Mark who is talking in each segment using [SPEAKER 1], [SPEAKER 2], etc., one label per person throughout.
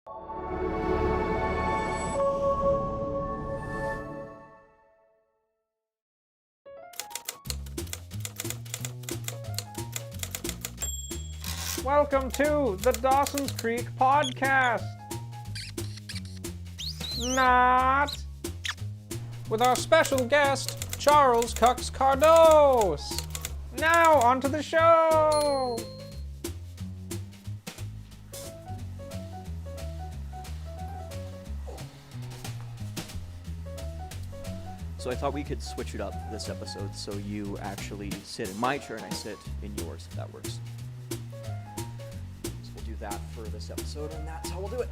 [SPEAKER 1] Welcome to the Dawson Creek podcast. Not with our special guest, Charles Kux-Kardos. Now, on to the show.
[SPEAKER 2] So I thought we could switch it up this episode so you actually sit in my chair and I sit in yours, if that works. So we'll do that for this episode, and that's how we'll do it.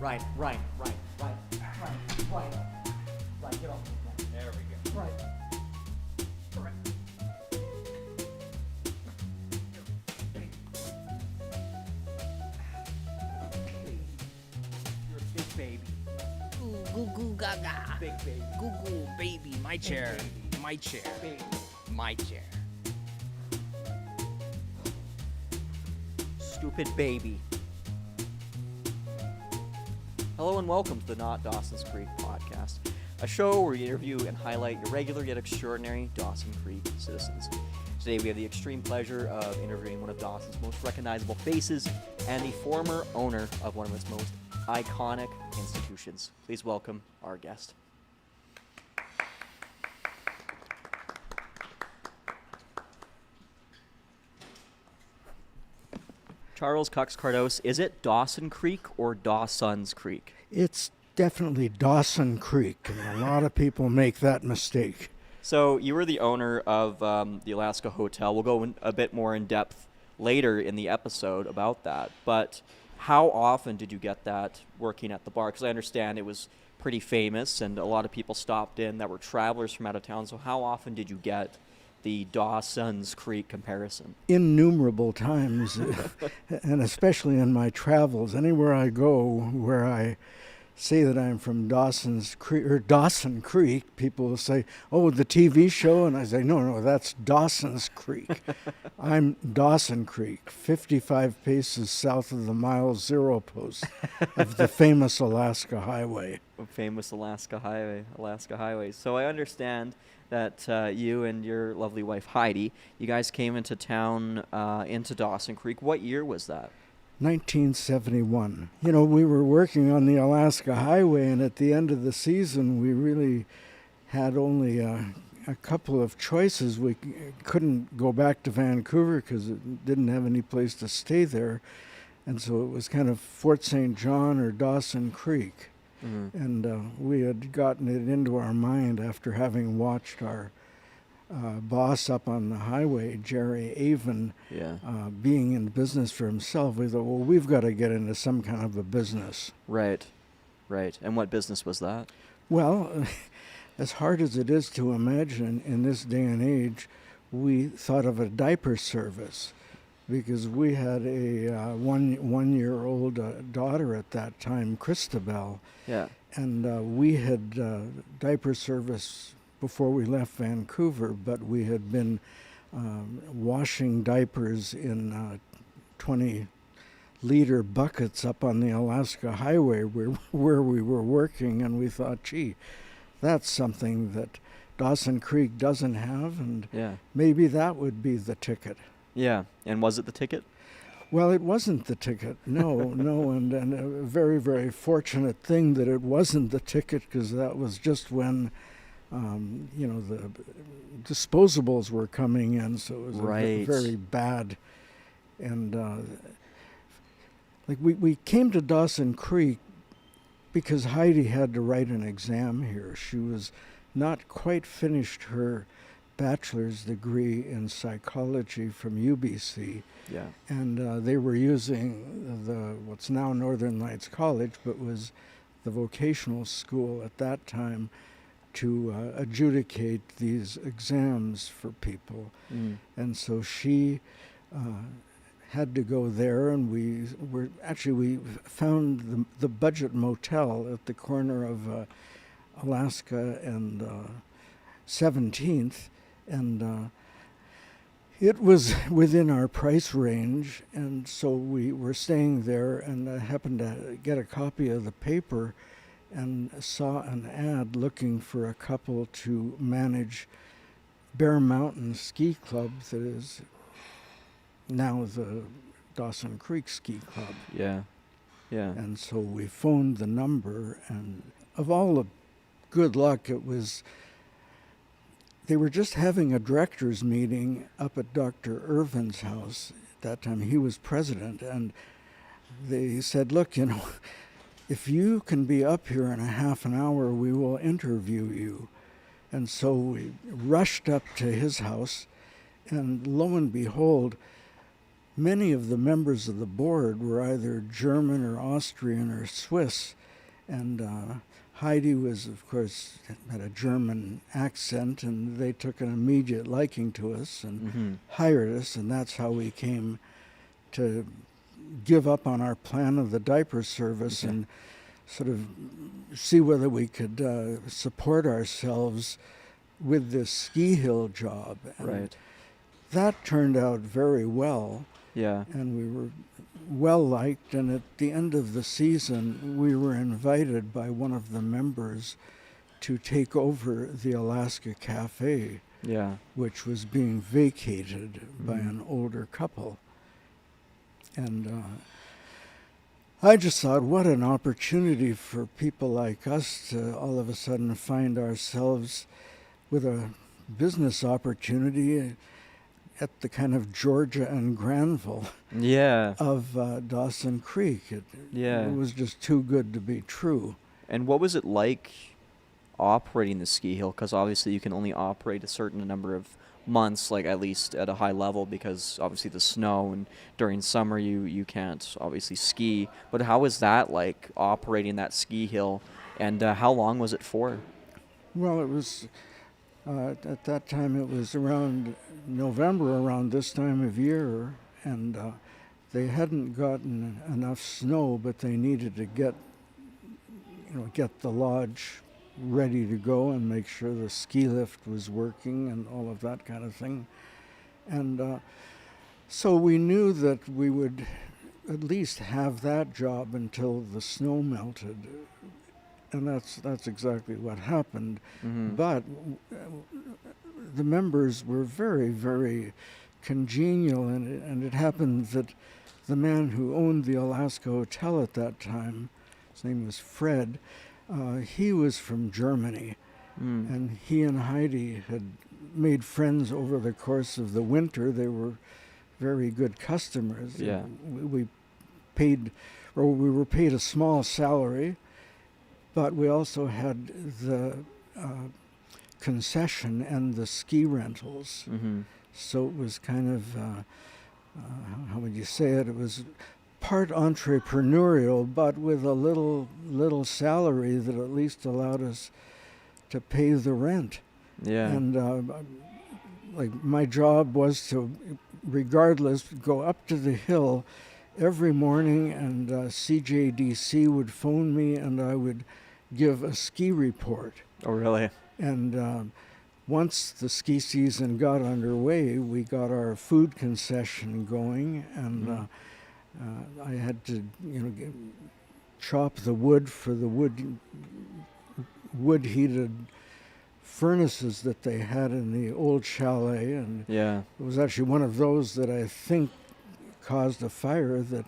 [SPEAKER 2] Right, get off.
[SPEAKER 1] There we go.
[SPEAKER 2] Right. You're a big baby.
[SPEAKER 3] Ooh, goo goo gaga.
[SPEAKER 2] Big baby.
[SPEAKER 3] Goo goo baby, my chair.
[SPEAKER 2] baby.
[SPEAKER 3] My chair.
[SPEAKER 2] Baby.
[SPEAKER 3] My chair.
[SPEAKER 2] Stupid baby. Hello and welcome to the Not Dawson's Creek podcast, a show where we interview and highlight irregular yet extraordinary Dawson Creek citizens. Today we have the extreme pleasure of interviewing one of Dawson's most recognizable faces and the former owner of one of its most iconic institutions. Please welcome our guest. Charles Kux-Kardos, is it Dawson Creek or Dawson's Creek?
[SPEAKER 4] It's definitely Dawson Creek, and a lot of people make that mistake.
[SPEAKER 2] So you were the owner of the Alaska Hotel. We'll go a bit more in depth later in the episode about that. But how often did you get that working at the bar? Because I understand it was pretty famous and a lot of people stopped in that were travelers from out of town. So how often did you get the Dawson's Creek comparison?
[SPEAKER 4] Innumerable times, and especially in my travels, anywhere I go where I say that I'm from Dawson Creek, people will say, "Oh, the TV show," and I say, "No, that's Dawson's Creek." I'm Dawson Creek, 55 paces south of the mile zero post of the famous Alaska Highway.
[SPEAKER 2] Famous Alaska Highway. So I understand that you and your lovely wife Heidi, you guys came into town, into Dawson Creek. What year was that?
[SPEAKER 4] 1971. You know, we were working on the Alaska Highway, and at the end of the season, we really had only a couple of choices. We couldn't go back to Vancouver because it didn't have any place to stay there, and so it was kind of Fort St. John or Dawson Creek. Mm-hmm. And we had gotten it into our mind after having watched our boss up on the highway, Jerry Avon, being in business for himself. We thought, well, we've got to get into some kind of a business.
[SPEAKER 2] Right. And what business was that?
[SPEAKER 4] Well, as hard as it is to imagine in this day and age, we thought of a diaper service because we had a one-year-old daughter at that time, Christabel.
[SPEAKER 2] Yeah.
[SPEAKER 4] And we had diaper service before we left Vancouver, but we had been washing diapers in 20-liter buckets up on the Alaska Highway where we were working, and we thought, gee, that's something that Dawson Creek doesn't have, and maybe that would be the ticket.
[SPEAKER 2] Yeah, and was it the ticket?
[SPEAKER 4] Well, it wasn't the ticket, no, and a very, very fortunate thing that it wasn't the ticket, because that was just when the disposables were coming in, so it was very bad. And we came to Dawson Creek because Heidi had to write an exam here. She was not quite finished her bachelor's degree in psychology from UBC.
[SPEAKER 2] Yeah.
[SPEAKER 4] And they were using what's now Northern Lights College, but was the vocational school at that time, to adjudicate these exams for people. Mm. And so she had to go there, and we found the budget motel at the corner of Alaska and 17th, and It was within our price range, and so we were staying there, and I happened to get a copy of the paper and saw an ad looking for a couple to manage Bear Mountain Ski Club that is now the Dawson Creek Ski Club.
[SPEAKER 2] Yeah. Yeah.
[SPEAKER 4] And so we phoned the number, and of all the good luck, they were just having a director's meeting up at Dr. Irvin's house. At that time, he was president, and they said, look, if you can be up here in a half an hour, we will interview you. And so we rushed up to his house, and lo and behold, many of the members of the board were either German or Austrian or Swiss, and Heidi was, of course, had a German accent, and they took an immediate liking to us and hired us, and that's how we came to give up on our plan of the diaper service and sort of see whether we could support ourselves with this ski hill job. And
[SPEAKER 2] Right.
[SPEAKER 4] that turned out very well.
[SPEAKER 2] Yeah.
[SPEAKER 4] And we were well liked, and at the end of the season, we were invited by one of the members to take over the Alaska Cafe,
[SPEAKER 2] Yeah.
[SPEAKER 4] which was being vacated by an older couple. And I just thought, what an opportunity for people like us to all of a sudden find ourselves with a business opportunity at the kind of Georgia and Granville
[SPEAKER 2] Yeah.
[SPEAKER 4] of Dawson Creek. It was just too good to be true.
[SPEAKER 2] And what was it like operating the ski hill? Because obviously you can only operate a certain number of months, like at least at a high level, because obviously the snow, and during summer you can't obviously ski. But how was that like operating that ski hill, and how long was it for?
[SPEAKER 4] Well, it was, at that time it was around November, around this time of year, and they hadn't gotten enough snow, but they needed to get the lodge ready to go and make sure the ski lift was working and all of that kind of thing. And so we knew that we would at least have that job until the snow melted. And that's exactly what happened. But the members were very, very congenial, and it happened that the man who owned the Alaska Hotel at that time, his name was Fred, he was from Germany, and he and Heidi had made friends over the course of the winter. They were very good customers.
[SPEAKER 2] Yeah.
[SPEAKER 4] We were paid a small salary, but we also had the concession and the ski rentals. So it was kind of, how would you say it? It was part entrepreneurial, but with a little salary that at least allowed us to pay the rent.
[SPEAKER 2] Yeah.
[SPEAKER 4] And like my job was to, regardless, go up to the hill every morning, and CJDC would phone me, and I would give a ski report.
[SPEAKER 2] Oh, really?
[SPEAKER 4] And once the ski season got underway, we got our food concession going, and I had to, chop the wood for the wood-heated furnaces that they had in the old chalet, and
[SPEAKER 2] Yeah.
[SPEAKER 4] it was actually one of those that I think caused a fire that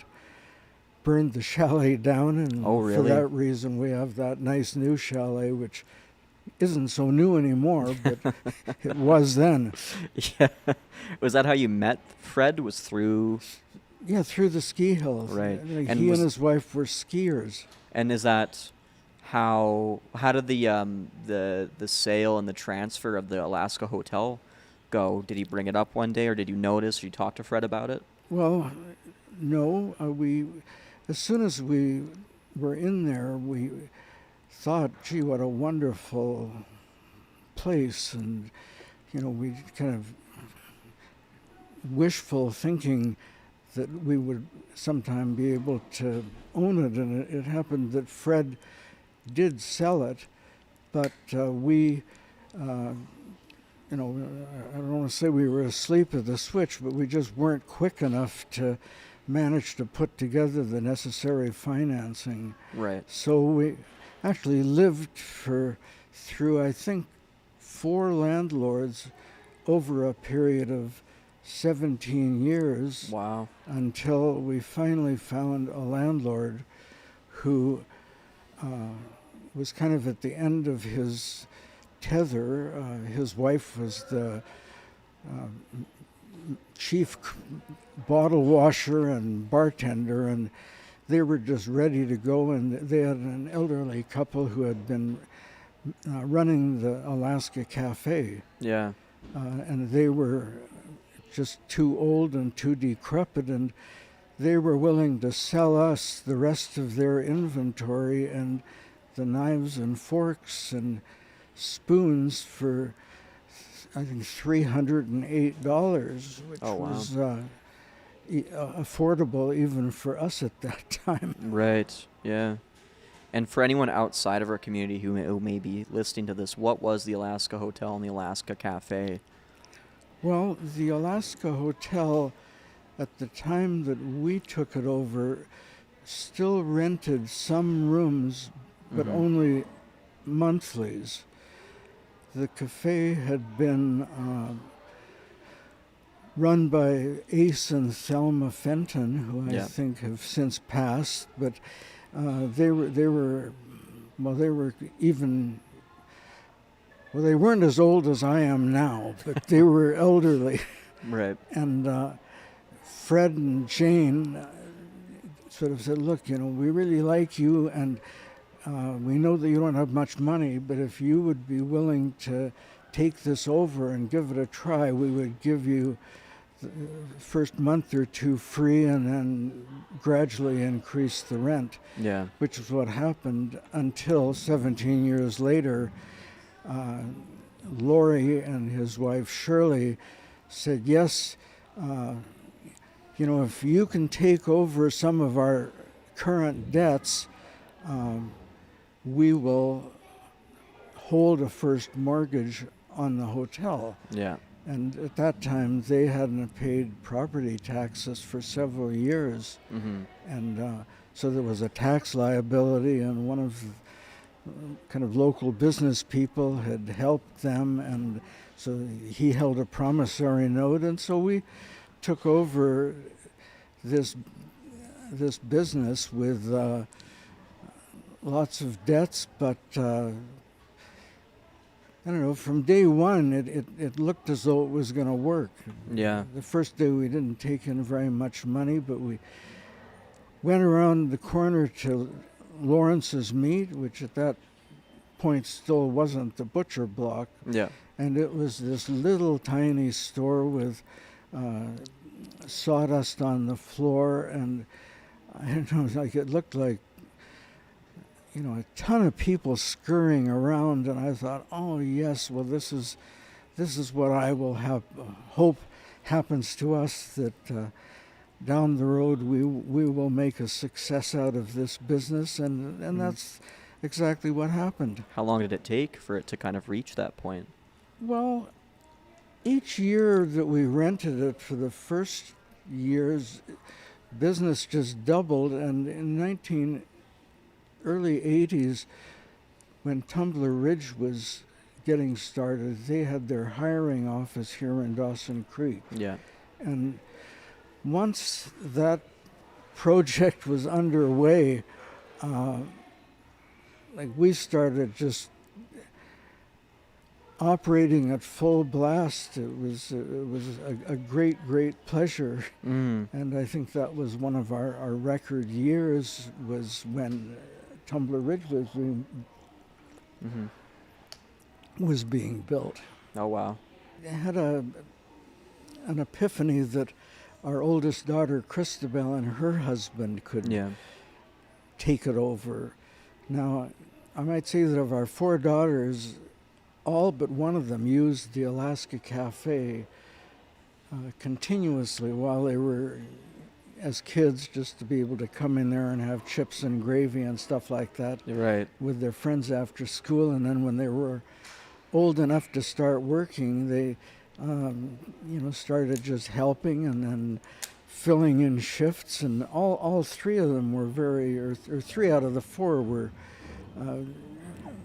[SPEAKER 4] burned the chalet down, and
[SPEAKER 2] Oh,
[SPEAKER 4] for
[SPEAKER 2] really?
[SPEAKER 4] that reason we have that nice new chalet, which isn't so new anymore, but it was then.
[SPEAKER 2] Yeah. Was that how you met Fred? Was through?
[SPEAKER 4] Yeah, through the ski hills.
[SPEAKER 2] Right.
[SPEAKER 4] Like
[SPEAKER 2] And
[SPEAKER 4] he
[SPEAKER 2] was-
[SPEAKER 4] and his wife were skiers.
[SPEAKER 2] And is that how did the sale and the transfer of the Alaska hotel go? Did he bring it up one day, or did you notice? Or you talk to Fred about it?
[SPEAKER 4] Well, no, as soon as we were in there, we thought, gee, what a wonderful place, and we kind of wishful thinking that we would sometime be able to own it, and it happened that Fred did sell it, but we I don't want to say we were asleep at the switch, but we just weren't quick enough to manage to put together the necessary financing.
[SPEAKER 2] Right.
[SPEAKER 4] So we actually lived through, I think, 4 landlords over a period of 17 years.
[SPEAKER 2] Wow.
[SPEAKER 4] Until we finally found a landlord who was kind of at the end of his tether. His wife was the chief bottle washer and bartender, and they were just ready to go. And they had an elderly couple who had been running the Alaska Cafe.
[SPEAKER 2] Yeah.
[SPEAKER 4] And they were just too old and too decrepit, and they were willing to sell us the rest of their inventory and the knives and forks and spoons for, I think, $308, which
[SPEAKER 2] Oh, wow.
[SPEAKER 4] was affordable even for us at that time.
[SPEAKER 2] Right. Yeah. And for anyone outside of our community who may be listening to this, what was the Alaska Hotel and the Alaska Cafe?
[SPEAKER 4] Well, the Alaska Hotel, at the time that we took it over, still rented some rooms, but only monthlies. The cafe had been run by Ace and Thelma Fenton, who I think have since passed, but they weren't as old as I am now, but they were elderly.
[SPEAKER 2] Right.
[SPEAKER 4] And Fred and Jane sort of said, look, we really like you, and we know that you don't have much money, but if you would be willing to take this over and give it a try, we would give you the first month or 2 free and then gradually increase the rent.
[SPEAKER 2] Yeah.
[SPEAKER 4] Which is what happened until 17 years later. Laurie and his wife Shirley said, yes, if you can take over some of our current debts, we will hold a first mortgage on the hotel.
[SPEAKER 2] Yeah.
[SPEAKER 4] And at that time, they hadn't paid property taxes for several years. And so there was a tax liability, and one of kind of local business people had helped them, and so he held a promissory note, and so we took over this business with lots of debts, but I don't know, from day one it looked as though it was going to work.
[SPEAKER 2] Yeah.
[SPEAKER 4] The first day we didn't take in very much money, but we went around the corner to Lawrence's Meat, which at that point still wasn't the butcher block.
[SPEAKER 2] Yeah.
[SPEAKER 4] And it was this little tiny store with sawdust on the floor, and I don't know, like it looked like, a ton of people scurrying around, and I thought, oh yes, well this is what I will hope happens to us, that down the road we will make a success out of this business, and that's exactly what happened.
[SPEAKER 2] How long did it take for it to kind of reach that point?
[SPEAKER 4] Well, each year that we rented it, for the first years, business just doubled, and in early 80s, when Tumbler Ridge was getting started, they had their hiring office here in Dawson Creek.
[SPEAKER 2] Yeah.
[SPEAKER 4] And once that project was underway, we started just operating at full blast. It was a great pleasure. And I think that was one of our record years, was when Tumbler Ridge was being built.
[SPEAKER 2] Oh, wow.
[SPEAKER 4] I had an epiphany that our oldest daughter, Christabel, and her husband could take it over. Now, I might say that of our 4 daughters, all but one of them used the Alaska Cafe continuously while they were as kids, just to be able to come in there and have chips and gravy and stuff like that
[SPEAKER 2] Right.
[SPEAKER 4] with their friends after school. And then when they were old enough to start working, they, started just helping and then filling in shifts. And all three of them were or 3 out of the 4 were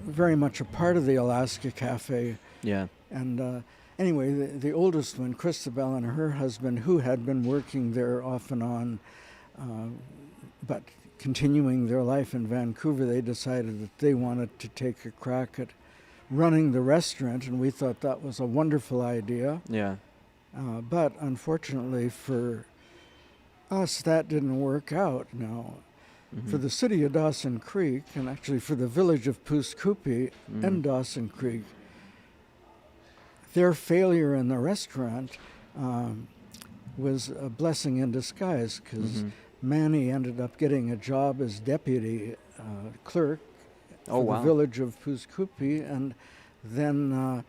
[SPEAKER 4] very much a part of the Alaska Cafe.
[SPEAKER 2] Yeah.
[SPEAKER 4] And anyway, the oldest one, Christabel, and her husband, who had been working there off and on, but continuing their life in Vancouver, they decided that they wanted to take a crack at running the restaurant, and we thought that was a wonderful idea.
[SPEAKER 2] Yeah.
[SPEAKER 4] But unfortunately for us, that didn't work out. Now, for the city of Dawson Creek, and actually for the village of Kux-Kardos and Dawson Creek, their failure in the restaurant was a blessing in disguise, because Manny ended up getting a job as deputy clerk for the village of Kux-Kardos, and then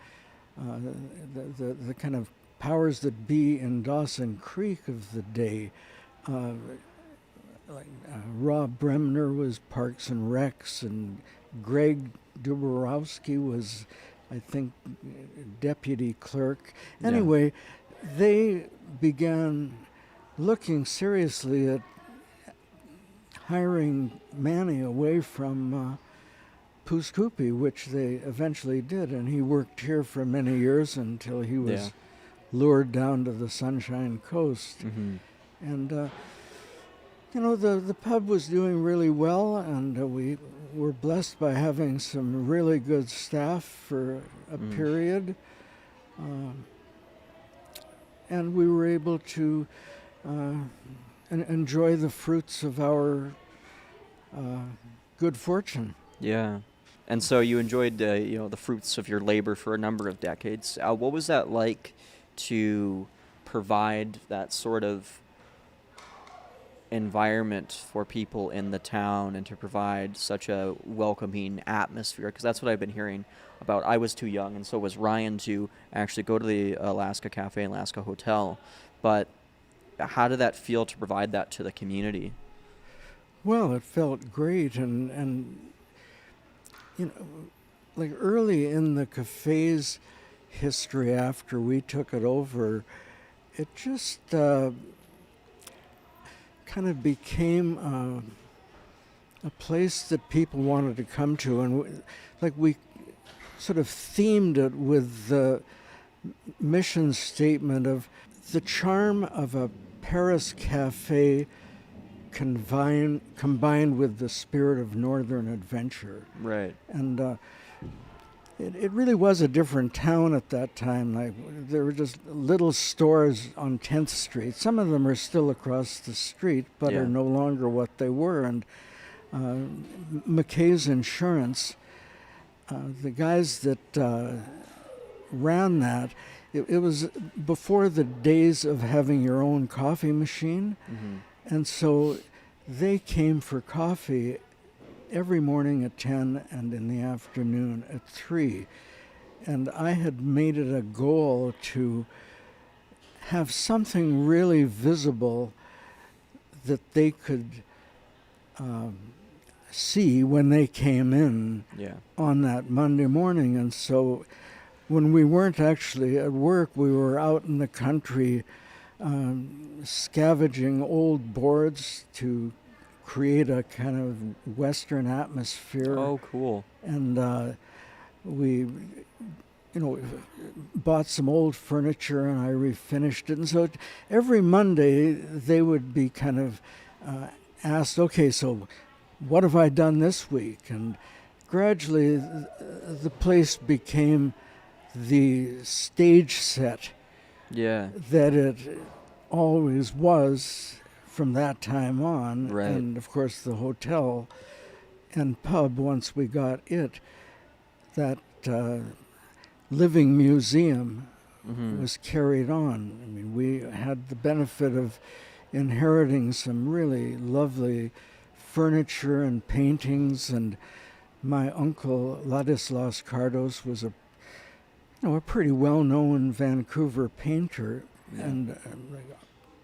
[SPEAKER 4] the kind of powers that be in Dawson Creek of the day, Rob Bremner was Parks and Recs, and Greg Duborowski was, I think, deputy clerk. Anyway, they began looking seriously at hiring Manny away from Kux-Kardos, which they eventually did, and he worked here for many years until he was lured down to the Sunshine Coast. And the pub was doing really well, and we were blessed by having some really good staff for a period. And we were able to enjoy the fruits of our good fortune.
[SPEAKER 2] Yeah. And so you enjoyed, the fruits of your labor for a number of decades. What was that like to provide that sort of environment for people in the town and to provide such a welcoming atmosphere? Because that's what I've been hearing about. I was too young, and so was Ryan, to actually go to the Alaska Cafe and Alaska Hotel. But how did that feel to provide that to the community?
[SPEAKER 4] Well, it felt great, and like early in the cafe's history after we took it over, it just kind of became a place that people wanted to come to, and we sort of themed it with the mission statement of the charm of a Paris cafe combined with the spirit of northern adventure.
[SPEAKER 2] Right.
[SPEAKER 4] And it really was a different town at that time. Like, there were just little stores on 10th Street. Some of them are still across the street, but are no longer what they were. And McKay's Insurance, the guys that ran that, it was before the days of having your own coffee machine. And so they came for coffee every morning at 10 and in the afternoon at 3. And I had made it a goal to have something really visible that they could see when they came in on that Monday morning. And so when we weren't actually at work, we were out in the country scavenging old boards to create a kind of Western atmosphere.
[SPEAKER 2] Oh, cool.
[SPEAKER 4] And we, bought some old furniture, and I refinished it. And so every Monday they would be kind of asked, okay, so what have I done this week? And gradually the place became the stage set that it always was from that time on.
[SPEAKER 2] Right.
[SPEAKER 4] And of course the hotel and pub, once we got it, that living museum was carried on. I mean, we had the benefit of inheriting some really lovely furniture and paintings, and my uncle Ladislas Kardos was a pretty well-known Vancouver painter and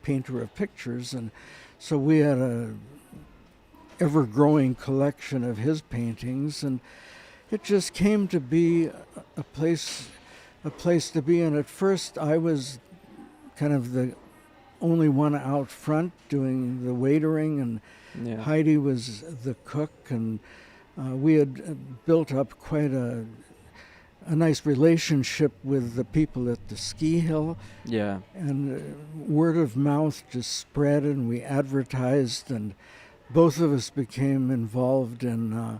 [SPEAKER 4] painter of pictures, and so we had a ever-growing collection of his paintings. And It just came to be a place to be. And at first, I was kind of the only one out front doing the waitering, and
[SPEAKER 2] Yeah.
[SPEAKER 4] Heidi was the cook, and we had built up quite a nice relationship with the people at the ski hill,
[SPEAKER 2] Yeah.
[SPEAKER 4] and word of mouth just spread, and we advertised, and both of us became involved in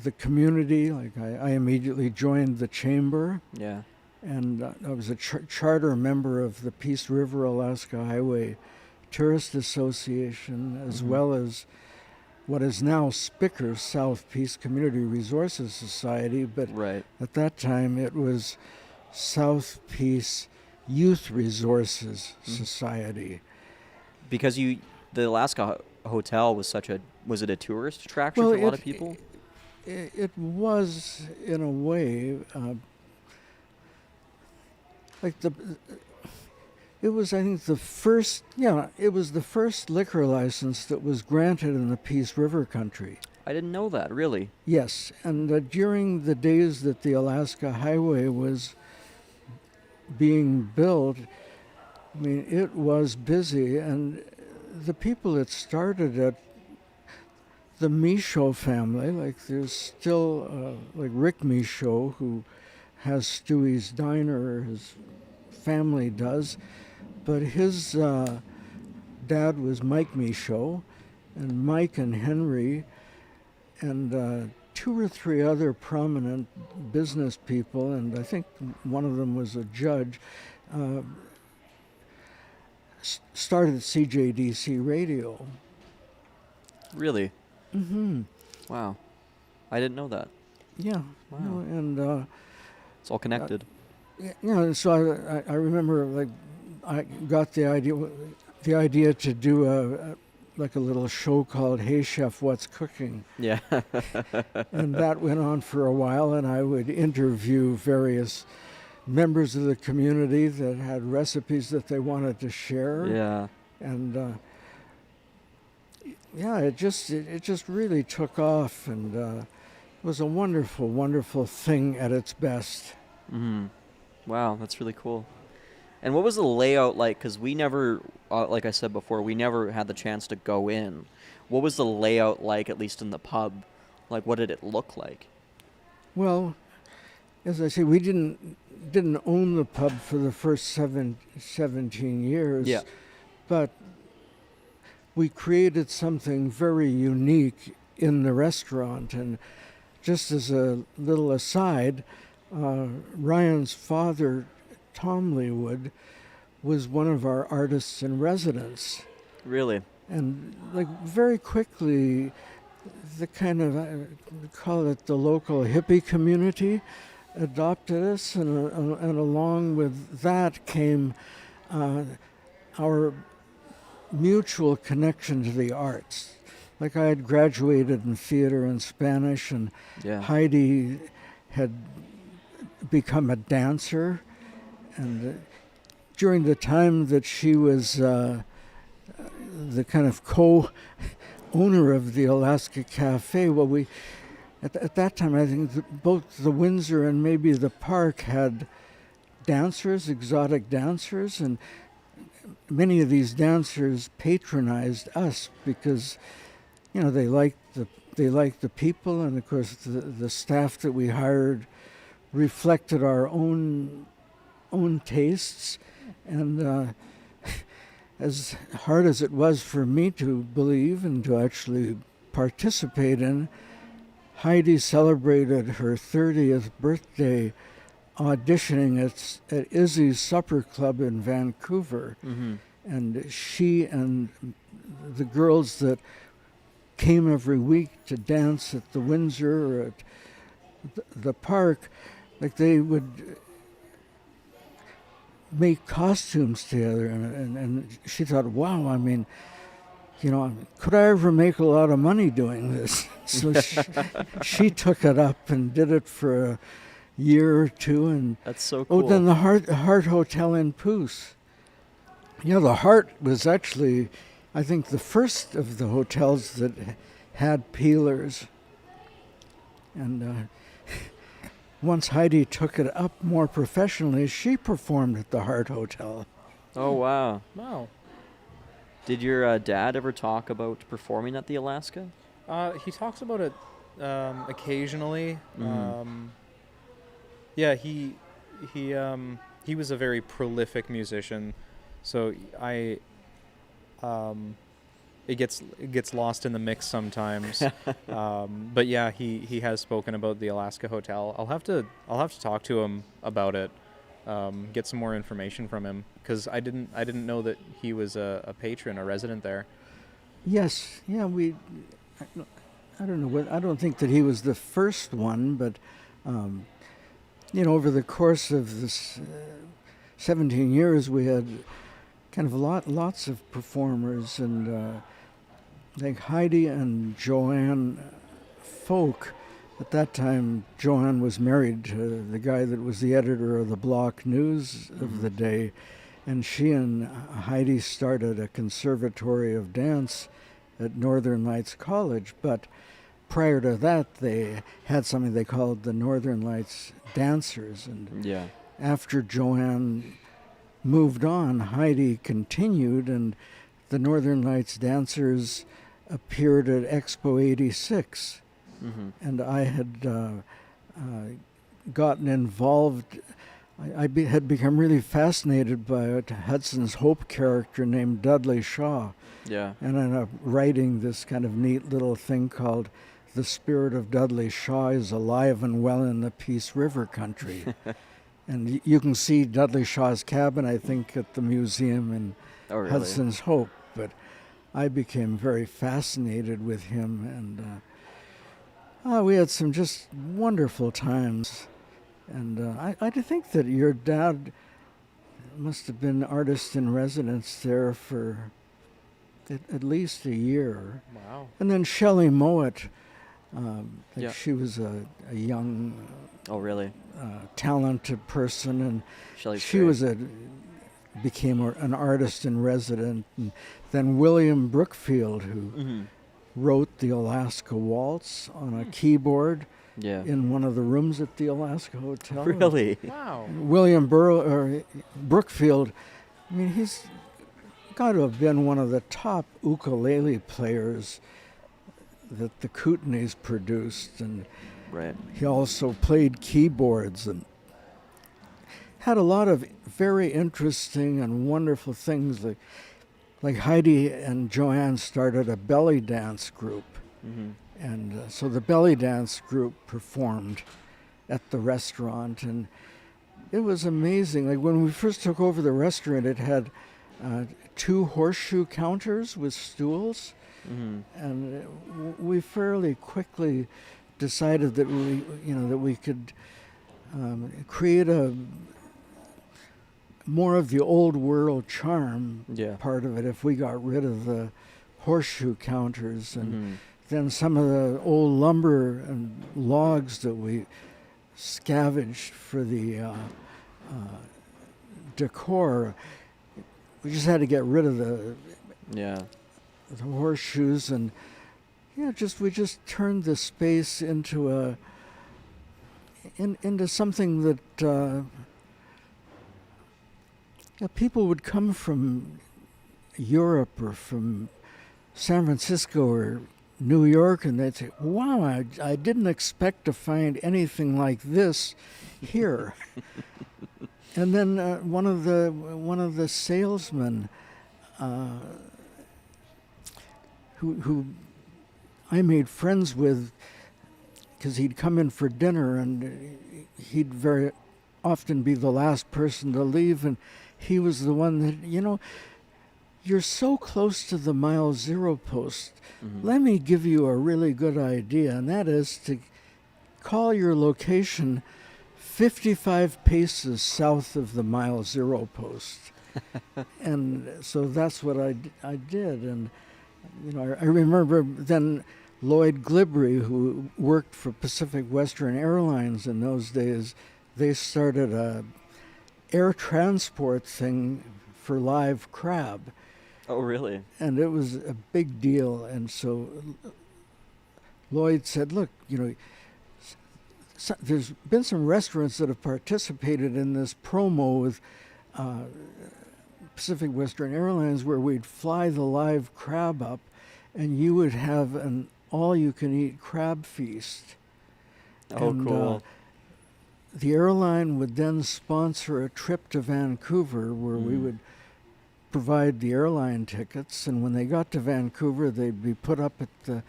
[SPEAKER 4] the community. Like I immediately joined the chamber,
[SPEAKER 2] Yeah.
[SPEAKER 4] and I was a charter member of the Peace River Alaska Highway Tourist Association, as well as what is now Spicker South Peace Community Resources Society, but
[SPEAKER 2] Right.
[SPEAKER 4] at that time it was South Peace Youth Resources Society.
[SPEAKER 2] Because the Alaska Hotel was was it a tourist attraction for a lot of people?
[SPEAKER 4] It was, in a way, like it was, I think, it was the first liquor license that was granted in the Peace River country.
[SPEAKER 2] I didn't know that, really.
[SPEAKER 4] Yes, and during the days that the Alaska Highway was being built, I mean, it was busy, and the people that started it, the Michaud family, like there's still, like Rick Michaud, who has Stewie's Diner, his family does, but his dad was Mike Michaud, and Mike and Henry, and two or three other prominent business people, and I think one of them was a judge, started CJDC Radio.
[SPEAKER 2] Really?
[SPEAKER 4] Mm-hmm.
[SPEAKER 2] Wow. I didn't know that.
[SPEAKER 4] Yeah.
[SPEAKER 2] Wow.
[SPEAKER 4] You know, and
[SPEAKER 2] It's all connected.
[SPEAKER 4] so I remember, like, I got the idea to do a little show called Hey Chef, What's Cooking?
[SPEAKER 2] Yeah.
[SPEAKER 4] And that went on for a while, and I would interview various members of the community that had recipes that they wanted to share.
[SPEAKER 2] Yeah.
[SPEAKER 4] And it just really took off, and it was a wonderful, wonderful thing at its best.
[SPEAKER 2] Mm-hmm. Wow, that's really cool. And what was the layout like? Because we never, like I said before, we never had the chance to go in. What was the layout like, at least in the pub? Like, what did it look like?
[SPEAKER 4] Well, as I say, we didn't own the pub for the first 17 years.
[SPEAKER 2] Yeah.
[SPEAKER 4] But we created something very unique in the restaurant. And just as a little aside, Ryan's father, Tom Leewood, was one of our artists in residence.
[SPEAKER 2] Really?
[SPEAKER 4] And like very quickly, the kind of, we call it the local hippie community, adopted us, and along with that came our mutual connection to the arts. Like I had graduated in theater and Spanish, and
[SPEAKER 2] Yeah.
[SPEAKER 4] Heidi had become a dancer, and during the time that she was the kind of co-owner of the Alaska Cafe, well, we at that time, I think both the Windsor and maybe the Park had dancers, exotic dancers, and many of these dancers patronized us because, you know, they liked the people, and of course the staff that we hired reflected our own tastes. And as hard as it was for me to believe and to actually participate in, Heidi celebrated her 30th birthday auditioning at Izzy's Supper Club in Vancouver.
[SPEAKER 2] Mm-hmm.
[SPEAKER 4] And she and the girls that came every week to dance at the Windsor or at the Park, like they would make costumes together, and she thought, wow, I mean, you know, could I ever make a lot of money doing this? So she took it up and did it for a year or two. And
[SPEAKER 2] That's so cool.
[SPEAKER 4] then the Hart Hotel in Poos. Yeah, the Hart was actually, I think, the first of the hotels that had peelers. And once Heidi took it up more professionally, she performed at the Hart Hotel.
[SPEAKER 2] Oh, wow.
[SPEAKER 1] Wow.
[SPEAKER 2] Did your dad ever talk about performing at the Alaska?
[SPEAKER 1] He talks about it occasionally.
[SPEAKER 2] Mhm.
[SPEAKER 1] Yeah, he was a very prolific musician, so it gets lost in the mix sometimes. But yeah, he has spoken about the Alaska Hotel. I'll have to talk to him about it. Get some more information from him, because I didn't know that he was a patron, a resident there.
[SPEAKER 4] Yes, yeah, I don't know. I don't think that he was the first one, but over the course of this 17 years, we had kind of lots of performers, and like Heidi and Joanne Folk. At that time, Joanne was married to the guy that was the editor of the Block News of the day, and she and Heidi started a conservatory of dance at Northern Lights College. But prior to that, they had something they called the Northern Lights Dancers. And
[SPEAKER 2] Yeah.
[SPEAKER 4] after Joanne moved on, Heidi continued, and the Northern Lights Dancers appeared at Expo 86.
[SPEAKER 2] Mm-hmm.
[SPEAKER 4] And I had gotten involved. I had become really fascinated by a Hudson's Hope character named Dudley Shaw,
[SPEAKER 2] Yeah.
[SPEAKER 4] and ended up writing this kind of neat little thing called "The Spirit of Dudley Shaw is Alive and Well in the Peace River Country." And you can see Dudley Shaw's cabin, I think, at the museum in
[SPEAKER 2] Oh, really?
[SPEAKER 4] Hudson's Hope. But I became very fascinated with him, and we had some just wonderful times. And I think that your dad must have been artist in residence there for at least a year.
[SPEAKER 1] Wow.
[SPEAKER 4] And then Shelley Mowat,
[SPEAKER 2] Yeah.
[SPEAKER 4] she was a young,
[SPEAKER 2] Oh, really?
[SPEAKER 4] talented person, and
[SPEAKER 2] Shelley's
[SPEAKER 4] she
[SPEAKER 2] great.
[SPEAKER 4] became an artist in residence. And then William Brookfield, who
[SPEAKER 2] Mm-hmm.
[SPEAKER 4] wrote the Alaska Waltz on a keyboard
[SPEAKER 2] Yeah.
[SPEAKER 4] in one of the rooms at the Alaska Hotel.
[SPEAKER 2] Really?
[SPEAKER 1] Wow.
[SPEAKER 4] William Brookfield, I mean, he's got to have been one of the top ukulele players that the Kootenays produced, and
[SPEAKER 2] Right.
[SPEAKER 4] he also played keyboards and had a lot of very interesting and wonderful things. Like Heidi and Joanne started a belly dance group,
[SPEAKER 2] Mm-hmm.
[SPEAKER 4] and so the belly dance group performed at the restaurant, and it was amazing. Like when we first took over the restaurant, it had 2 horseshoe counters with stools,
[SPEAKER 2] Mm-hmm.
[SPEAKER 4] and we fairly quickly decided that we could create more of the old world charm
[SPEAKER 2] Yeah.
[SPEAKER 4] part of it if we got rid of the horseshoe counters, and
[SPEAKER 2] Mm-hmm.
[SPEAKER 4] then some of the old lumber and logs that we scavenged for the decor. We just had to get rid of the
[SPEAKER 2] Yeah.
[SPEAKER 4] horseshoes, and we just turned the space into into something that people would come from Europe or from San Francisco or New York, and they'd say, "Wow, I didn't expect to find anything like this here." And then one of the salesmen, who I made friends with, because he'd come in for dinner, and he'd very often be the last person to leave, and he was the one that, "You're so close to the mile zero post.
[SPEAKER 2] Mm-hmm.
[SPEAKER 4] Let me give you a really good idea, and that is to call your location 55 paces south of the mile zero post." And so that's what I did. And I remember then Lloyd Glibbery, who worked for Pacific Western Airlines in those days, they started a air transport thing for live crab.
[SPEAKER 2] Oh, really?
[SPEAKER 4] And it was a big deal. And so Lloyd said, "Look, there's been some restaurants that have participated in this promo with Pacific Western Airlines, where we'd fly the live crab up, and you would have an all-you-can-eat crab feast.
[SPEAKER 2] Oh,
[SPEAKER 4] And,
[SPEAKER 2] cool.
[SPEAKER 4] the airline would then sponsor a trip to Vancouver, where we would provide the airline tickets, and when they got to Vancouver, they'd be put up at the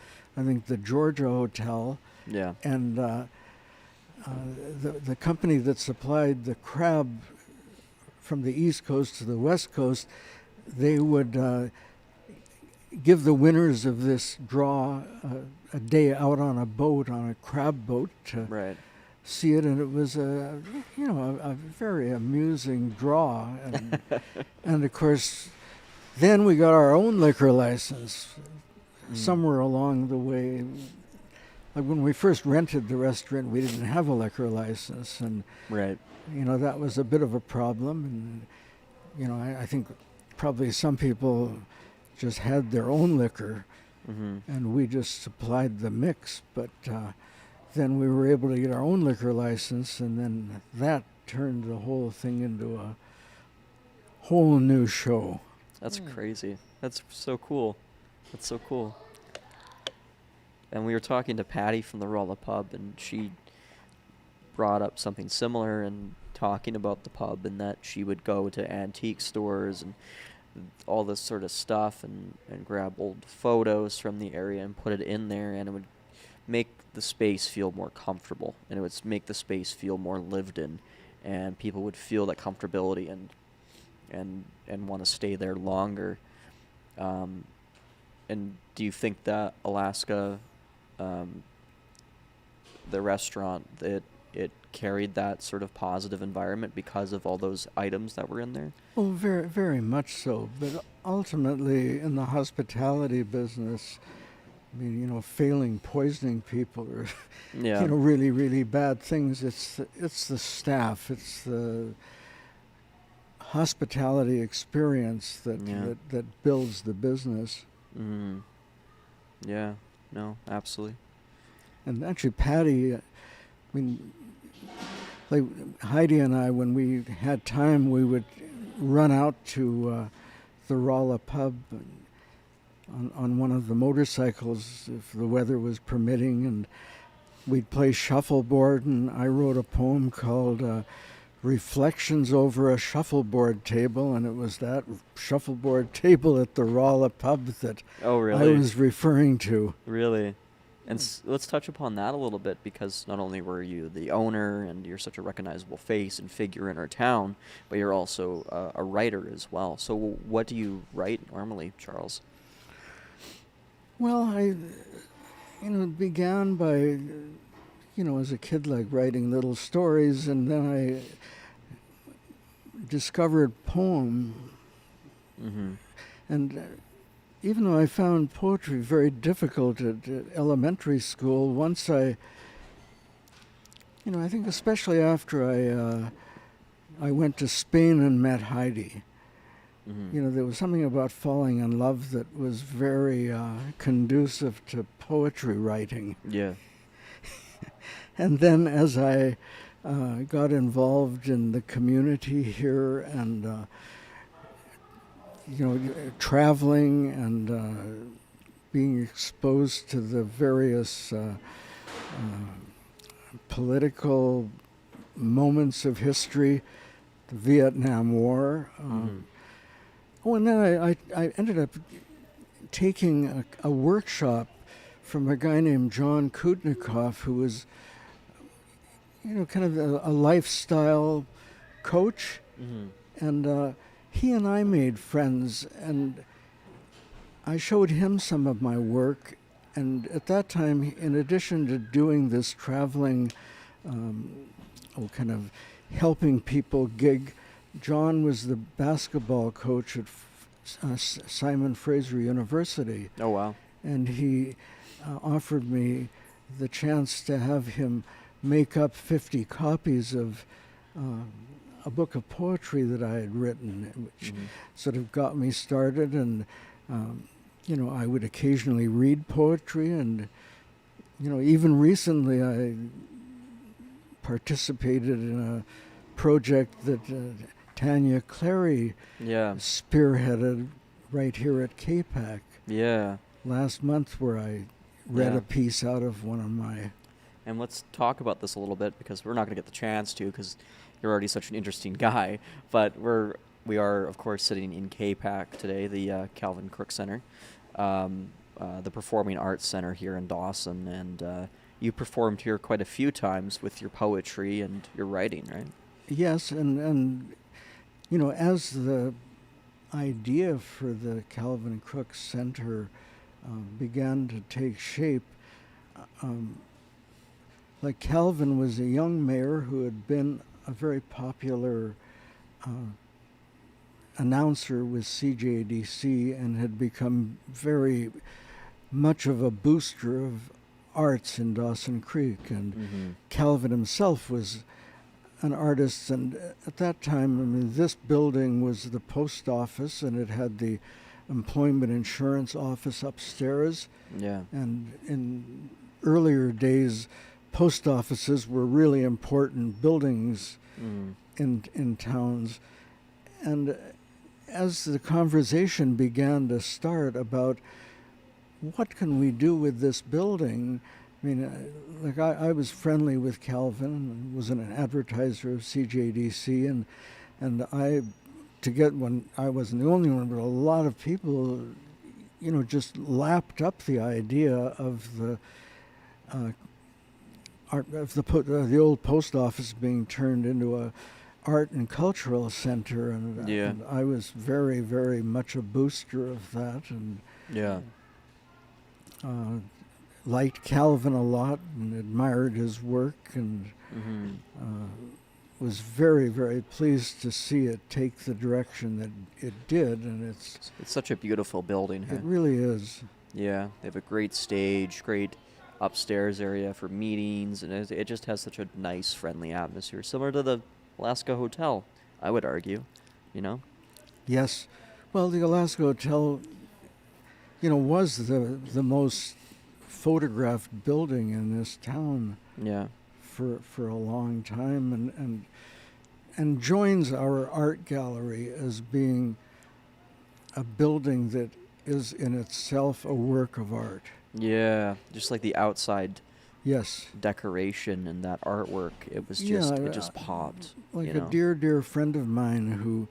[SPEAKER 4] Georgia Hotel,
[SPEAKER 2] Yeah.
[SPEAKER 4] and the company that supplied the crab from the East Coast to the West Coast, they would give the winners of this draw a day out on a boat, on a crab boat, to
[SPEAKER 2] Right.
[SPEAKER 4] see it, and it was a very amusing draw, and and of course, then we got our own liquor license somewhere along the way. Like when we first rented the restaurant, we didn't have a liquor license, and
[SPEAKER 2] Right.
[SPEAKER 4] that was a bit of a problem, and I think probably some people just had their own liquor, and we just supplied the mix, but then we were able to get our own liquor license, and then that turned the whole thing into a whole new show.
[SPEAKER 2] That's crazy. That's so cool. That's so cool. And we were talking to Patty from the Rolla Pub, and she brought up something similar and talking about the pub, and that she would go to antique stores and all this sort of stuff and grab old photos from the area and put it in there, and it would make the space feel more comfortable, and it would make the space feel more lived in, and people would feel that comfortability and want to stay there longer. And do you think that Alaska, the restaurant, it carried that sort of positive environment because of all those items that were in there?
[SPEAKER 4] Well, very, very much so. But ultimately, in the hospitality business, I mean, failing poisoning people or,
[SPEAKER 2] Yeah.
[SPEAKER 4] really, really bad things. It's the staff. It's the hospitality experience
[SPEAKER 2] Yeah.
[SPEAKER 4] that builds the business.
[SPEAKER 2] Mm. Yeah. No, absolutely.
[SPEAKER 4] And actually, Patty, I mean, like Heidi and I, when we had time, we would run out to the Rolla Pub on one of the motorcycles if the weather was permitting, and we'd play shuffleboard, and I wrote a poem called Reflections Over a Shuffleboard Table, and it was that shuffleboard table at the Rolla Pub that
[SPEAKER 2] Oh, really?
[SPEAKER 4] I was referring to.
[SPEAKER 2] Really? And let's touch upon that a little bit, because not only were you the owner and you're such a recognizable face and figure in our town, but you're also a writer as well. So what do you write normally, Charles?
[SPEAKER 4] Well, I began by, as a kid, like writing little stories, and then I discovered poem.
[SPEAKER 2] Mm-hmm.
[SPEAKER 4] And even though I found poetry very difficult at elementary school, once I think especially after I went to Spain and met Heidi,
[SPEAKER 2] Mm-hmm.
[SPEAKER 4] there was something about falling in love that was very conducive to poetry writing.
[SPEAKER 2] Yeah.
[SPEAKER 4] And then as I got involved in the community here and, traveling and being exposed to the various political moments of history, the Vietnam War. Oh, and then I ended up taking a workshop from a guy named John Kutnikoff, who was, kind of a lifestyle coach.
[SPEAKER 2] Mm-hmm.
[SPEAKER 4] And he and I made friends, and I showed him some of my work. And at that time, in addition to doing this traveling, kind of helping people gig, John was the basketball coach at Simon Fraser University.
[SPEAKER 2] Oh, wow.
[SPEAKER 4] And he offered me the chance to have him make up 50 copies of a book of poetry that I had written, which sort of got me started. And, I would occasionally read poetry. And, even recently I participated in a project that Tanya Clary
[SPEAKER 2] Yeah.
[SPEAKER 4] spearheaded right here at KPAC
[SPEAKER 2] Yeah.
[SPEAKER 4] last month, where I read
[SPEAKER 2] Yeah.
[SPEAKER 4] a piece out of one of my...
[SPEAKER 2] And let's talk about this a little bit, because we're not going to get the chance to, because you're already such an interesting guy. But we are, of course, sitting in KPAC today, the Calvin Crook Center, the Performing Arts Center here in Dawson. And you performed here quite a few times with your poetry and your writing, right?
[SPEAKER 4] Yes, and you know, as the idea for the Calvin Crook Center began to take shape, like Calvin was a young mayor who had been a very popular announcer with CJDC and had become very much of a booster of arts in Dawson Creek. And Calvin himself was an artist, and at that time, I mean, this building was the post office, and it had the employment insurance office upstairs.
[SPEAKER 2] Yeah.
[SPEAKER 4] And in earlier days, post offices were really important buildings in towns. And as the conversation began to start about what can we do with this building, I mean, like I was friendly with Calvin and was an advertiser of CJDC, and when I wasn't the only one, but a lot of people, you know, just lapped up the idea of the the old post office being turned into a art and cultural center, and I was very, very much a booster of that, and
[SPEAKER 2] Yeah.
[SPEAKER 4] liked Calvin a lot and admired his work, and was very, very pleased to see it take the direction that it did. And
[SPEAKER 2] It's such a beautiful building.
[SPEAKER 4] it really is.
[SPEAKER 2] Yeah, they have a great stage, great upstairs area for meetings, and it just has such a nice, friendly atmosphere, similar to the Alaska Hotel, I would argue, you know?
[SPEAKER 4] Yes. Well, the Alaska Hotel, you know, was the most photographed building in this town
[SPEAKER 2] Yeah.
[SPEAKER 4] for a long time, and joins our art gallery as being a building that is in itself a work of art.
[SPEAKER 2] Yeah, just like the outside
[SPEAKER 4] Yes.
[SPEAKER 2] decoration and that artwork, it was just,
[SPEAKER 4] Yeah,
[SPEAKER 2] it just popped.
[SPEAKER 4] Like
[SPEAKER 2] you
[SPEAKER 4] a
[SPEAKER 2] know?
[SPEAKER 4] dear friend of mine who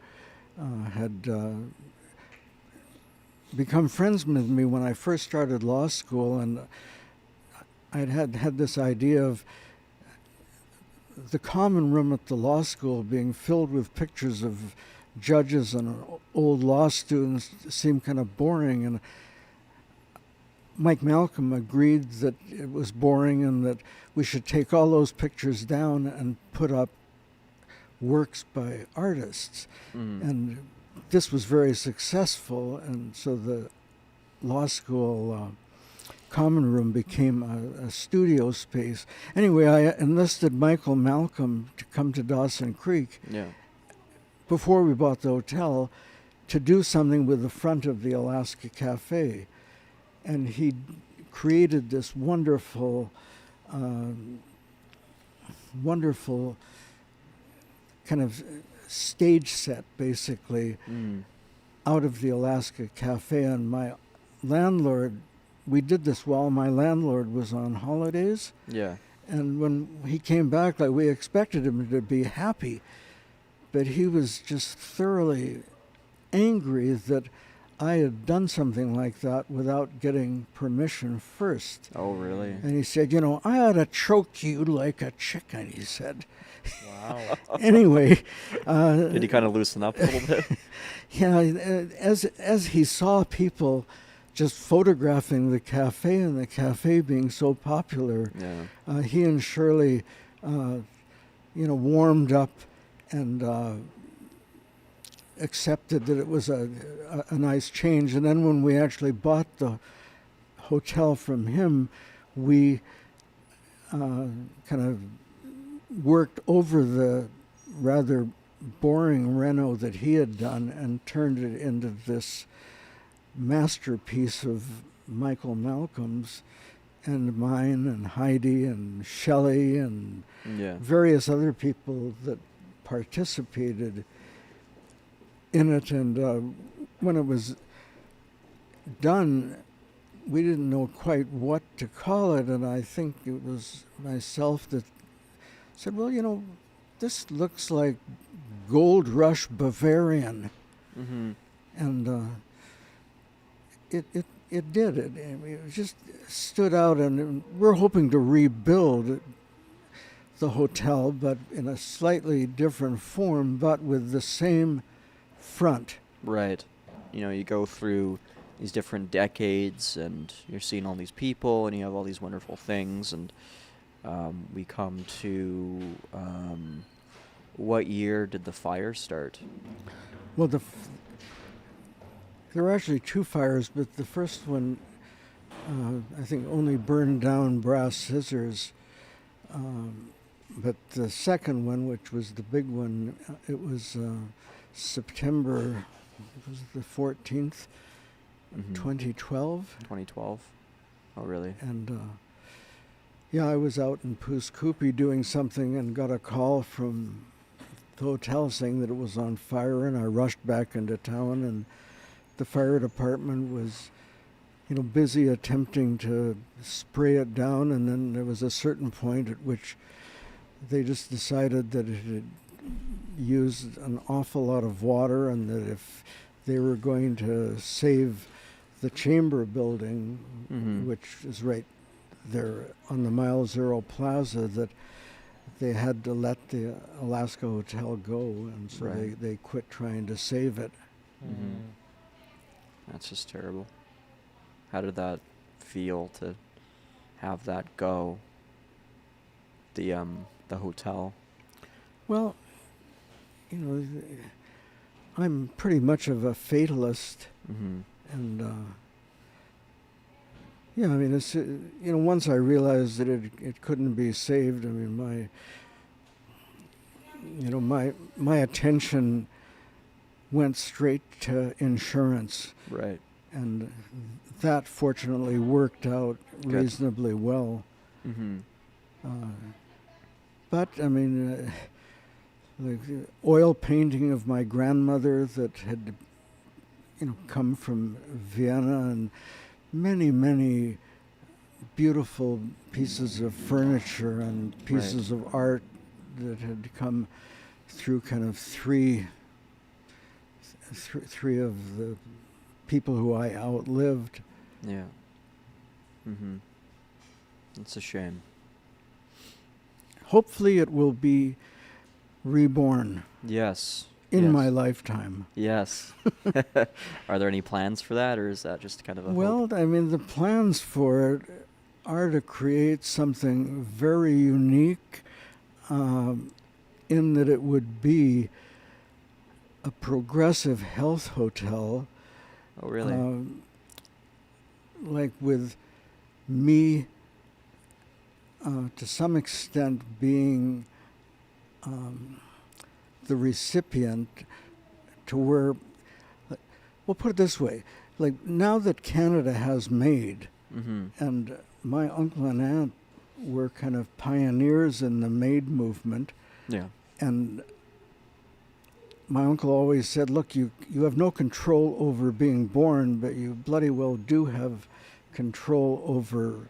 [SPEAKER 4] had become friends with me when I first started law school, and I'd had this idea of the common room at the law school being filled with pictures of judges and old law students seemed kind of boring, and Mike Malcolm agreed that it was boring and that we should take all those pictures down and put up works by artists. And this was very successful, and so the law school common room became a studio space. Anyway, I enlisted Michael Malcolm to come to Dawson Creek
[SPEAKER 2] Yeah.
[SPEAKER 4] before we bought the hotel to do something with the front of the Alaska Cafe. And he created this wonderful kind of stage set, basically, out of the Alaska Cafe. And my landlord, we did this while my landlord was on holidays.
[SPEAKER 2] Yeah.
[SPEAKER 4] And when he came back, like, we expected him to be happy, but he was just thoroughly angry that I had done something like that without getting permission first.
[SPEAKER 2] Oh, really?
[SPEAKER 4] And he said, you know, I ought to choke you like a chicken, he said.
[SPEAKER 1] Wow.
[SPEAKER 4] Anyway.
[SPEAKER 2] Did he kind of loosen up a little bit?
[SPEAKER 4] Yeah, as he saw people just photographing the cafe and the cafe being so popular,
[SPEAKER 2] Yeah.
[SPEAKER 4] he and Shirley, warmed up and accepted that it was a nice change. And then when we actually bought the hotel from him, we kind of worked over the rather boring reno that he had done and turned it into this masterpiece of Michael Malcolm's. and mine and Heidi and Shelley and
[SPEAKER 2] Yeah.
[SPEAKER 4] various other people that participated in it. And when it was done, we didn't know quite what to call it, and I think it was myself that said, well, this looks like Gold Rush Bavarian.
[SPEAKER 2] Mm-hmm.
[SPEAKER 4] And it did. It just stood out, and we're hoping to rebuild the hotel, but in a slightly different form, but with the same front.
[SPEAKER 2] Right. You go through these different decades, and you're seeing all these people, and you have all these wonderful things, and we come to what year did the fire start?
[SPEAKER 4] Well, there were actually two fires, but the first one, I think, only burned down Brass Scissors. But the second one, which was the big one, it was September, was it the 14th,
[SPEAKER 2] Mhm.
[SPEAKER 4] 2012.
[SPEAKER 2] 2012. Oh, really?
[SPEAKER 4] And yeah, I was out in Pouce doing something and got a call from the hotel saying that it was on fire, and I rushed back into town, and the fire department was, busy attempting to spray it down, and then there was a certain point at which they just decided that it had used an awful lot of water, and that if they were going to save the Chamber building,
[SPEAKER 2] Mhm.
[SPEAKER 4] which is right there on the Mile Zero Plaza, that they had to let the Alaska Hotel go, and so
[SPEAKER 2] Right.
[SPEAKER 4] they quit trying to save it.
[SPEAKER 2] Mhm. That's just terrible. How did that feel to have that go? The hotel.
[SPEAKER 4] Well, I'm pretty much of a fatalist,
[SPEAKER 2] Mm-hmm.
[SPEAKER 4] and yeah, I mean, it's once I realized that it couldn't be saved, I mean, my attention went straight to insurance,
[SPEAKER 2] Right.
[SPEAKER 4] and that fortunately worked out
[SPEAKER 2] Good.
[SPEAKER 4] reasonably well.
[SPEAKER 2] Mm-hmm.
[SPEAKER 4] But I mean, the oil painting of my grandmother that had, come from Vienna, and many, many beautiful pieces of furniture and pieces of art that had come through kind of three of the people who I outlived.
[SPEAKER 2] Yeah. Mm-hmm. It's a shame.
[SPEAKER 4] Hopefully it will be reborn
[SPEAKER 2] Yes.
[SPEAKER 4] in
[SPEAKER 2] Yes.
[SPEAKER 4] my lifetime.
[SPEAKER 2] Yes. Are there any plans for that, or is that just kind of a
[SPEAKER 4] Well,
[SPEAKER 2] hope?
[SPEAKER 4] I mean, the plans for it are to create something very unique, in that it would be a progressive health hotel,
[SPEAKER 2] Oh, really?
[SPEAKER 4] like with me to some extent being the recipient, to where, we'll put it this way, like now that Canada has MAID,
[SPEAKER 2] Mm-hmm.
[SPEAKER 4] and my uncle and aunt were kind of pioneers in the MAID movement,
[SPEAKER 2] Yeah.
[SPEAKER 4] and my uncle always said, look, you have no control over being born, but you bloody well do have control over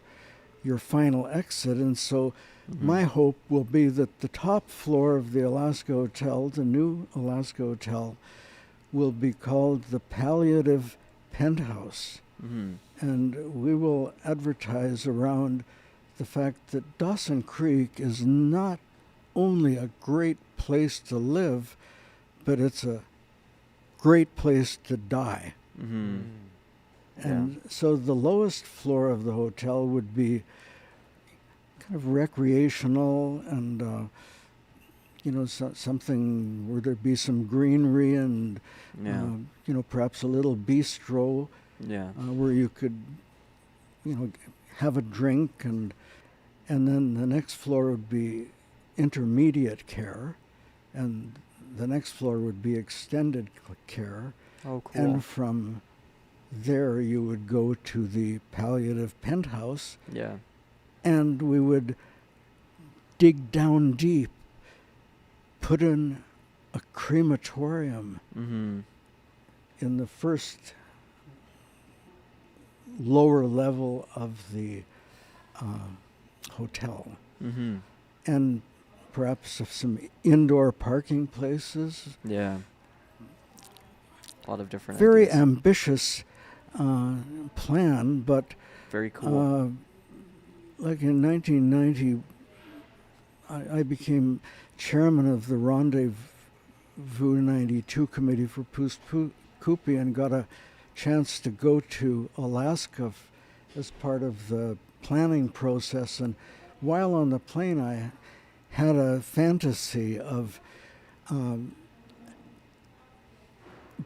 [SPEAKER 4] your final exit. And so
[SPEAKER 2] Mm-hmm.
[SPEAKER 4] my hope will be that the top floor of the Alaska Hotel, the new Alaska Hotel, will be called the Palliative Penthouse.
[SPEAKER 2] Mm-hmm.
[SPEAKER 4] And we will advertise around the fact that Dawson Creek is not only a great place to live, but it's a great place to die.
[SPEAKER 2] Mm-hmm.
[SPEAKER 4] And so the lowest floor of the hotel would be kind of recreational and, something where there'd be some greenery and,
[SPEAKER 2] Yeah.
[SPEAKER 4] perhaps a little bistro
[SPEAKER 2] Yeah.
[SPEAKER 4] where you could, have a drink, and then the next floor would be intermediate care, and the next floor would be extended care.
[SPEAKER 2] Oh, cool.
[SPEAKER 4] And from there you would go to the palliative penthouse,
[SPEAKER 2] Yeah.
[SPEAKER 4] and we would dig down deep, put in a crematorium
[SPEAKER 2] Mm-hmm.
[SPEAKER 4] in the first lower level of the hotel,
[SPEAKER 2] Mm-hmm.
[SPEAKER 4] and perhaps some indoor parking places.
[SPEAKER 2] Yeah. A lot of different
[SPEAKER 4] Very
[SPEAKER 2] ideas.
[SPEAKER 4] ambitious plan, but
[SPEAKER 2] Very cool.
[SPEAKER 4] like in 1990, I became chairman of the Rendezvous 92 Committee for Poos-Kupi and got a chance to go to Alaska as part of the planning process. And while on the plane, I had a fantasy of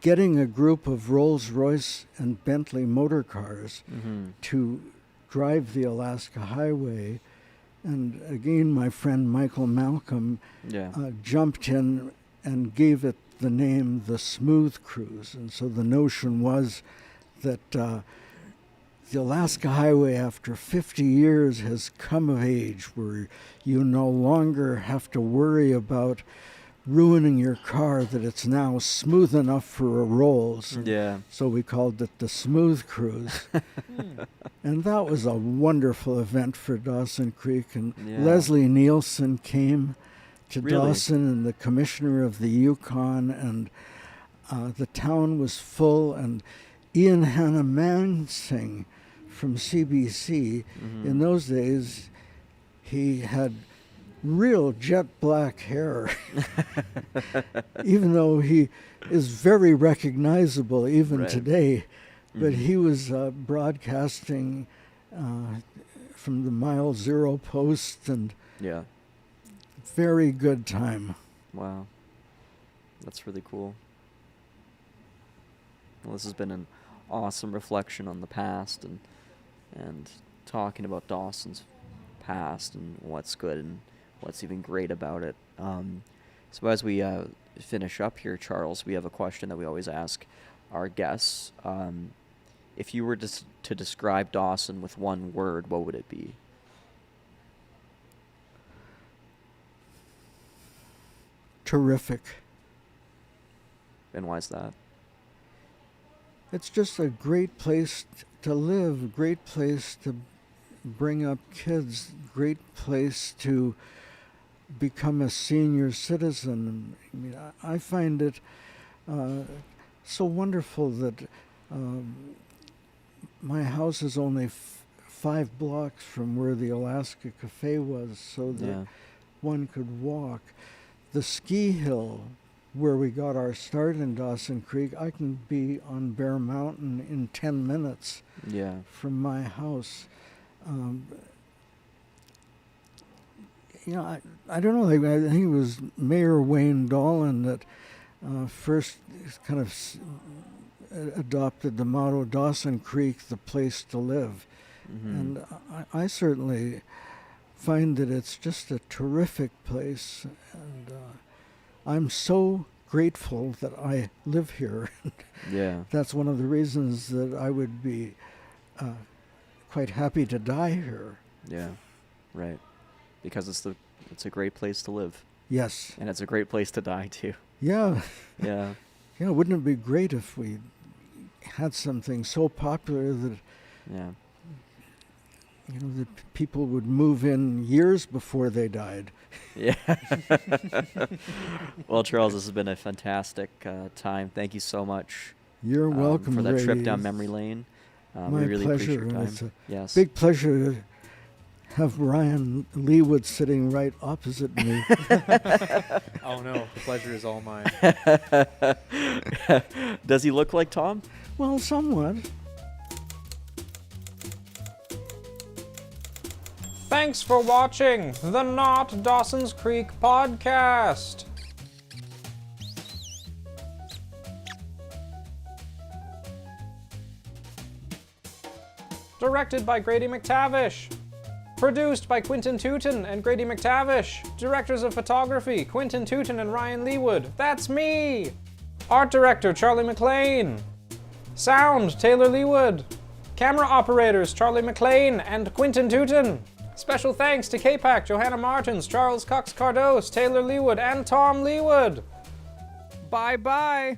[SPEAKER 4] getting a group of Rolls-Royce and Bentley motor cars
[SPEAKER 2] Mm-hmm.
[SPEAKER 4] to drive the Alaska Highway. And again, my friend Michael Malcolm
[SPEAKER 2] Yeah.
[SPEAKER 4] jumped in and gave it the name the Smooth Cruise. And so the notion was that the Alaska Highway, after 50 years, has come of age, where you no longer have to worry about ruining your car, that it's now smooth enough for a Rolls.
[SPEAKER 2] Yeah.
[SPEAKER 4] So we called it the Smooth Cruise. And that was a wonderful event for Dawson Creek. And
[SPEAKER 2] Yeah.
[SPEAKER 4] Leslie Nielsen came to
[SPEAKER 2] Really?
[SPEAKER 4] Dawson, and the commissioner of the Yukon, and the town was full. And Ian Hannah-Mansing from CBC,
[SPEAKER 2] Mm-hmm.
[SPEAKER 4] in those days, he had real jet black hair, even though he is very recognizable even
[SPEAKER 2] Right.
[SPEAKER 4] today. But
[SPEAKER 2] Mhm.
[SPEAKER 4] he was broadcasting from the Mile Zero post, and
[SPEAKER 2] Yeah.
[SPEAKER 4] very good time.
[SPEAKER 2] Wow. That's really cool. Well, this has been an awesome reflection on the past and talking about Dawson's past and what's good and what's even great about it. So as we finish up here, Charles, we have a question that we always ask our guests. If you were to describe Dawson with one word, what would it be?
[SPEAKER 4] Terrific.
[SPEAKER 2] And why is that?
[SPEAKER 4] It's just a great place to live, a great place to bring up kids, great place to become a senior citizen. I mean, I find it so wonderful that my house is only 5 blocks from where the Alaska Cafe was, so that
[SPEAKER 2] Yeah.
[SPEAKER 4] one could walk. The ski hill where we got our start in Dawson Creek, I can be on Bear Mountain in 10 minutes
[SPEAKER 2] Yeah.
[SPEAKER 4] from my house. I don't know, I think it was Mayor Wayne Dolan that first kind of adopted the motto, Dawson Creek, the place to live.
[SPEAKER 2] Mm-hmm.
[SPEAKER 4] And I certainly find that it's just a terrific place, and I'm so grateful that I live here.
[SPEAKER 2] Yeah.
[SPEAKER 4] That's one of the reasons that I would be quite happy to die here.
[SPEAKER 2] Yeah. Right. Because it's a great place to live,
[SPEAKER 4] Yes.
[SPEAKER 2] and it's a great place to die too.
[SPEAKER 4] Yeah.
[SPEAKER 2] Yeah.
[SPEAKER 4] Yeah. Wouldn't it be great if we had something so popular that
[SPEAKER 2] Yeah.
[SPEAKER 4] that people would move in years before they died?
[SPEAKER 2] Yeah. Well, Charles, this has been a fantastic time. Thank you so much.
[SPEAKER 4] You're welcome,
[SPEAKER 2] for that trip
[SPEAKER 4] Ray.
[SPEAKER 2] down memory lane.
[SPEAKER 4] My
[SPEAKER 2] We really
[SPEAKER 4] pleasure,
[SPEAKER 2] appreciate your
[SPEAKER 4] and
[SPEAKER 2] time.
[SPEAKER 4] it's a
[SPEAKER 2] Yes.
[SPEAKER 4] big pleasure to have Ryan Leewood sitting right opposite me.
[SPEAKER 1] Oh no, the pleasure is all mine.
[SPEAKER 2] Does he look like Tom?
[SPEAKER 4] Well, somewhat.
[SPEAKER 5] Thanks for watching the Not Dawson's Creek podcast. Directed by Grady McTavish. Produced by Quentin Tootin and Grady McTavish. Directors of photography, Quentin Tootin and Ryan Leewood. That's me! Art director, Charlie McLean. Sound, Taylor Leewood. Camera operators, Charlie McLean and Quinton Tootin. Special thanks to K-Pac, Johanna Martins, Charles Kux-Kardos, Taylor Leewood, and Tom Leewood. Bye-bye.